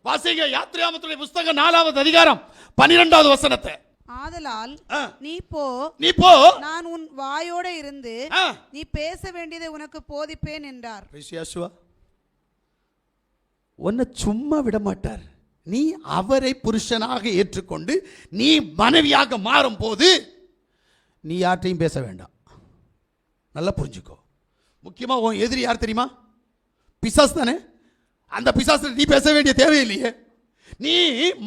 வாசிங்க யாத்திராகமத்துடைய புத்தகம் 4வது அதிகாரம் 12வது வசனத்தை. ஆதலால் நீ போ, நான் உன் வாயோட இருந்து நீ பேச வேண்டியதை உனக்கு போதிப்பேன் என்றார். உன்னை சும்மா விட மாட்டார். நீ அவரை புருஷனாக ஏற்றுக்கொண்டு நீ மனைவியாக மாறும் போது நீ யார்ட்டையும் பேச வேண்டாம். நல்லா புரிஞ்சுக்கோ. முக்கியமா உன் எதிரி யார் தெரியுமா? பிசாசு தானே. அந்த பிசாசு நீ பேச வேண்டிய தேவையில்லையே. நீ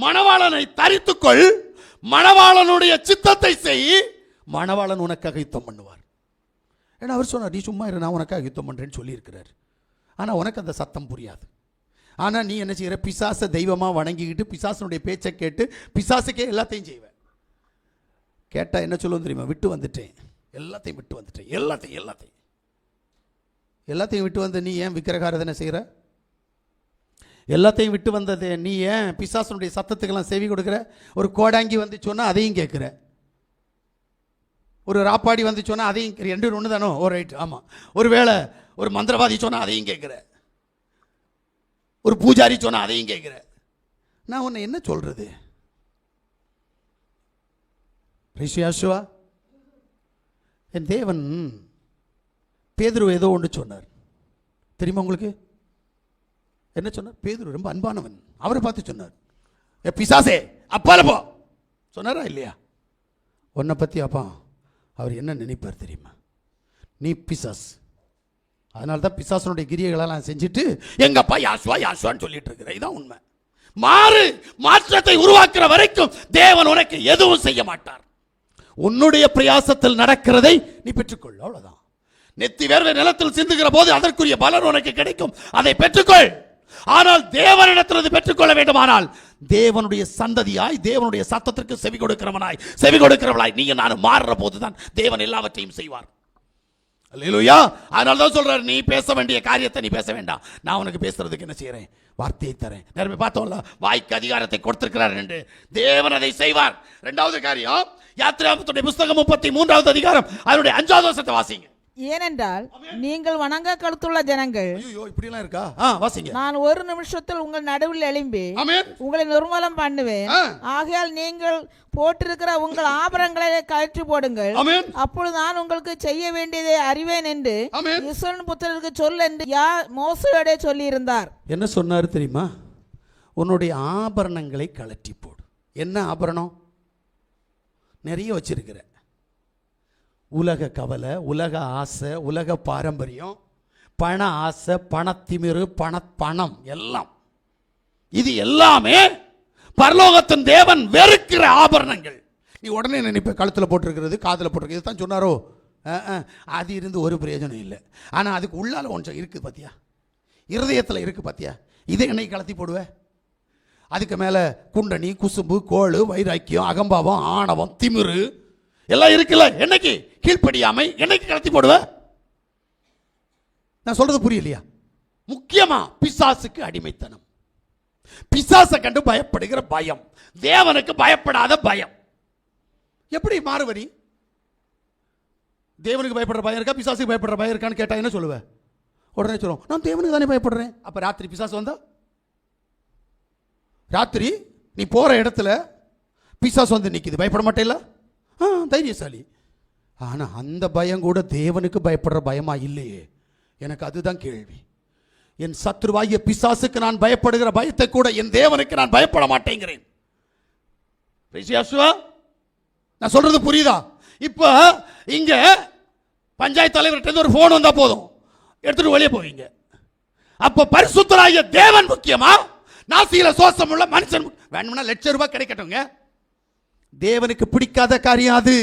மணவாளனை தரித்துக்கொள், மணவாளனுடைய சித்தத்தை செய், மணவாளன் உனக்காக யுத்தம் பண்ணுவார். ஏன்னா அவர் சொன்னார், நீ சும்மா இரு, நான் உனக்காக யுத்தம் பண்றேன்னு சொல்லியிருக்கிறார். ஆனால் உனக்கு அந்த சத்தம் புரியாது. ஆனால் நீ என்ன செய்கிற? பிசாசை தெய்வமாக வணங்கிக்கிட்டு பிசாசனுடைய பேச்சை கேட்டு பிசாசுக்கே எல்லாத்தையும் செய்வேன். கேட்டால் என்ன சொல்லுவோம் தெரியுமா? விட்டு வந்துட்டேன், எல்லாத்தையும் விட்டு வந்துட்டேன், எல்லாத்தையும் விட்டு வந்த நீ ஏன் விக்கிரகாராதனை செய்கிற? எல்லாத்தையும் விட்டு வந்தது நீ ஏன் பிசாசனுடைய சத்தத்துக்கெல்லாம் செவி கொடுக்குற? ஒரு கோடாங்கி வந்து சொன்னால் அதையும் கேட்குற, ஒரு ராப்பாடி வந்து சொன்னால் அதையும், ரெண்டு ஒன்று தானோ? ஒரு ரைட், ஆமாம். ஒரு வேளை ஒரு மந்திரவாதி சொன்னால் அதையும் கேட்குற, ஒரு பூஜாரி சொன்னால் அதையும் கேட்குற. நான் உன்னை என்ன சொல்றது? என் தேவன் பேதுரு ஏதோ ஒன்று சொன்னார் தெரியுமா உங்களுக்கு? என்ன சொன்னார்? பேதுரு ரொம்ப அன்பானவன், அவரை பார்த்து சொன்னார், பிசாசே அப்பால போ சொன்னாரா இல்லையா? உன்னை பற்றி அப்பா அவர் என்ன நினைப்பார் தெரியுமா? நீ பிசாஸ். அதனால தான் பிசாசனுடைய கிரியைகளெல்லாம் செஞ்சுட்டு எங்கப்பா யாசுவான்னு சொல்லிட்டு இருக்கிற. இதுதான் உண்மை. மாற்றத்தை உருவாக்குற வரைக்கும் தேவன் உனக்கு எதுவும் செய்ய மாட்டார். உன்னுடைய பிரயாசத்தில் நடக்கிறதை நீ பெற்றுக்கொள், அவ்வளவுதான். நெத்தி வேர்வை நிலத்தில் சிந்துகிற போது அதற்குரிய பலன் உனக்கு கிடைக்கும், அதை பெற்றுக்கொள். ஆனால் தேவனிடத்திலிருந்து பெற்றுக்கொள்ள வேண்டுமானால் தேவனுடைய சந்ததியாய், தேவனுடைய சத்தத்திற்கு செவி கொடுக்கிறவளாய் நீங்க நான் மாறுற போதுதான் தேவன் எல்லாவற்றையும் செய்வார். அல்லேலூயா. அதனால தான் சொல்றாரு, நீ பேச வேண்டிய காரியத்தை நீ பேச வேண்டாம், நான் உனக்கு பேசுறதுக்கு என்ன செய்யறேன்? வார்த்தையை தரேன். நேரமே பார்த்தோம்ல, வாய்க்கு அதிகாரத்தை கொடுத்திருக்கிறார் என்று. தேவன் அதை செய்வார். இரண்டாவது காரியம், யாத்திராகமத்துடைய புத்தகம் 33வது அதிகாரம் அதனுடைய 5வது வசனத்தை வாசிங்க. ஏனென்றால் நீங்கள் வணங்க கழுத்துள்ள ஜனங்கள். இப்படிலாம் இருக்கா? வாசிங்க. நான் ஒரு நிமிஷத்தில் உங்கள் நடுவில் எழும்பி உங்களை நிர்மூலம் பண்ணுவேன். ஆகையால் நீங்கள் போட்டிருக்கிற உங்கள் ஆபரணங்களை கழற்றி போடுங்கள், அப்பொழுது நான் உங்களுக்கு செய்ய வேண்டியதை அறிவேன் என்று இஸ்ரவேல் புத்திரருக்கு சொல் என்று மோசேயோடே சொல்லி இருந்தார். என்ன சொன்னார் தெரியுமா? உன்னுடைய ஆபரணங்களை கழற்றி போடு. என்ன ஆபரணம்? நிறைய வச்சிருக்கிற. உலக கவலை, உலக ஆசை, உலக பாரம்பரியம், பண ஆசை, பணத்திமிரு, பணம் எல்லாம், இது எல்லாமே பரலோகத்தின் தேவன் வெறுக்கிற ஆபரணங்கள். நீ உடனே நினைப்ப கழுத்தில் போட்டிருக்கிறது, காதில் போட்டிருக்கிறது தான் சொன்னாரோ? அது இருந்து ஒரு பிரயோஜனம் இல்லை. ஆனால் அதுக்கு உள்ளால ஒன்றை இருக்குது பார்த்தியா? இருதயத்தில் இருக்குது பார்த்தியா? இதை என்னை கலத்தி போடுவேன். அதுக்கு மேலே குண்டனி, குசும்பு, கோளு, வைராக்கியம், அகம்பாவம், ஆணவம், திமிரு எல்லாம் இருக்குல்ல. என்னைக்கு கீழ்ப்படியாமை, என்னைக்கு கலத்தி போடுவ? நான் சொல்றது புரியலையா? முக்கியமா பிசாசுக்கு அடிமைத்தனம், பிசாசை கண்டு பயப்படுகிற பயம், தேவனுக்கு பயப்படாத பயம். எப்படி மாறுவரி? தேவனுக்கு பயப்படுற பயம் இருக்கா, பிசாசுக்கு பயப்படுற பயம் இருக்கான்னு கேட்டா என்ன சொல்லுவேன்? உடனே சொல்லுவோம், நான் தேவனுக்கு தானே பயப்படுறேன். அப்ப ராத்திரி பிசாசு வந்தா, ராத்திரி நீ போற இடத்துல பிசாசு வந்து நிக்குது, பயப்பட மாட்டேல? தைரியசாலி. ஆனா அந்த பயம் கூட தேவனுக்கு பயப்படுற பயமா இல்லையே. எனக்கு அதுதான் கேள்வி. என் சத்ருவாகிய பிசாசுக்கு நான் பயப்படுகிற பயத்தை கூட என் தேவனுக்கு நான் பயப்பட மாட்டேங்கிறேன். நான் சொல்றது புரியுதா? இப்ப இங்க பஞ்சாயத்து தலைவர்கிட்ட ஒரு போன் வந்தா போதும், எடுத்துட்டு வெளியே போவீங்க. அப்ப பரிசுத்தராகிய தேவன் முக்கியமா, நாசியில சோசம் உள்ள மனுஷன் வேணும்னா ₹1,00,000 கிடைக்கட்டுங்க. தேவனுக்கு பிடிக்காத காரியம் அது.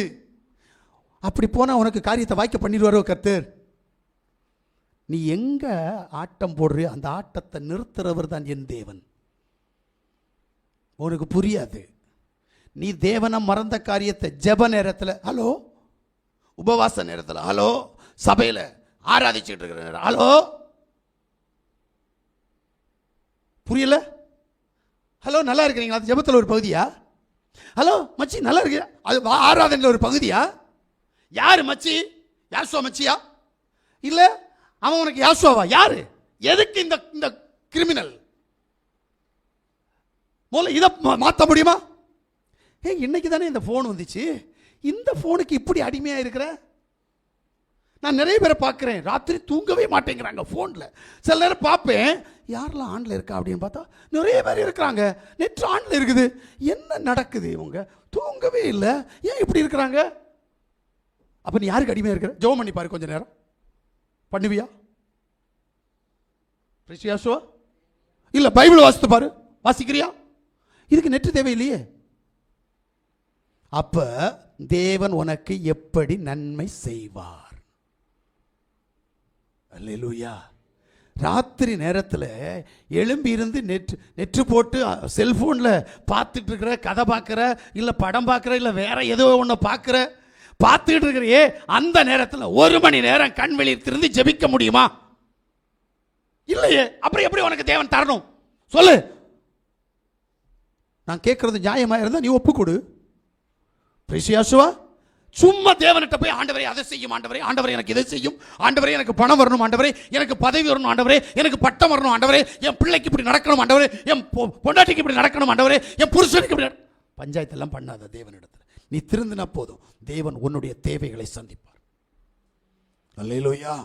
அப்படி போனா உனக்கு காரியத்தை வாய்க்க பண்ணிடுவாரோ கர்த்தர்? நீ எங்க ஆட்டம் போடுறியோ அந்த ஆட்டத்தை நிறுத்துறவர் தான் என் தேவன். உனக்கு புரியாது. நீ தேவனை மறந்த காரியத்தை ஜெப நேரத்தில் ஹலோ, உபவாச நேரத்தில் ஹலோ, சபையில் ஆராதிச்சுட்டு இருக்கிற நேரம் ஹலோ, புரியல? ஹலோ நல்லா இருக்கிறீங்களா? அது ஜெபத்தில் ஒரு பகுதியா? ஹலோ மச்சி நல்லா இருக்கு, அது ஆராதனையில் ஒரு பகுதியா? யாரு மச்சி? யாசுவா மச்சியா? இல்ல அவன் உனக்கு யாசுவாவா? யாரு? எதுக்கு இந்த கிரிமினல்? முதல்ல இதை மாற்ற முடியுமா? இன்னைக்கு தானே இந்த ஃபோன் வந்துச்சு, இந்த ஃபோனுக்கு இப்படி அடிமையாக இருக்கிற? நான் நிறைய பேரை பார்க்குறேன், ராத்திரி தூங்கவே மாட்டேங்கிறாங்க ஃபோனில். சில நேரம் பார்ப்பேன், யாரெல்லாம் ஆனில் இருக்கா அப்படின்னு பார்த்தா நிறைய பேர் இருக்கிறாங்க, நெட் ஆனில் இருக்குது. என்ன நடக்குது? இவங்க தூங்கவே இல்லை, ஏன் இப்படி இருக்கிறாங்க? அப்போ நீ யாருக்கு அடிமையாக இருக்கிற? ஜெபம் பண்ணி பாரு, கொஞ்சம் நேரம் பண்ணுவியா? பிரிசியாசுவா இல்லை பைபிள் வாசித்து பாரு, வாசிக்கிறியா? இதுக்கு நெட்டு தேவையில்லையே. அப்ப தேவன் உனக்கு எப்படி நன்மை செய்வார்? அல்லேலூயா. ராத்திரி நேரத்தில் எழும்பி இருந்து நெற்று போட்டு செல்போனில் பார்த்துட்டு இருக்கிற, கதை பார்க்குற, இல்லை படம் பார்க்குற, இல்லை வேற ஏதோ ஒன்று பார்த்துக்கிட்டு இருக்கிறியே, அந்த நேரத்தில் 1 மணி நேரம் கண் விழித்திருந்து ஜெபிக்க முடியுமா? இல்லையே. அப்புறம் எப்படி உனக்கு தேவன் தரணும் சொல்லு? நான் கேட்கறது நியாயமாக இருந்தால் நீ ஒப்புக்கொடு. பிரிசியாசுவா, சும்மா தேவனிட்ட போய் ஆண்டவரே அதை செய்யும், ஆண்டவரே ஆண்டவரே எனக்கு இதை செய்யும், ஆண்டவரே எனக்கு பணம் வரணும், ஆண்டவரே எனக்கு பதவி வரணும், ஆண்டவரே எனக்கு பட்டம் வரணும், ஆண்டவரே என் பிள்ளைக்கு இப்படி நடக்கணும், ஆண்டவரே என் பொண்டாட்டிக்கு இப்படி நடக்கணும், ஆண்டவரே என் புருஷனுக்கு இப்படி. பஞ்சாயத்தெல்லாம் பண்ணாத தேவனிடத்தில். நீ திருந்தினா போதும், தேவன் உன்னுடைய தேவைகளை சந்திப்பார். அல்லேலூயா.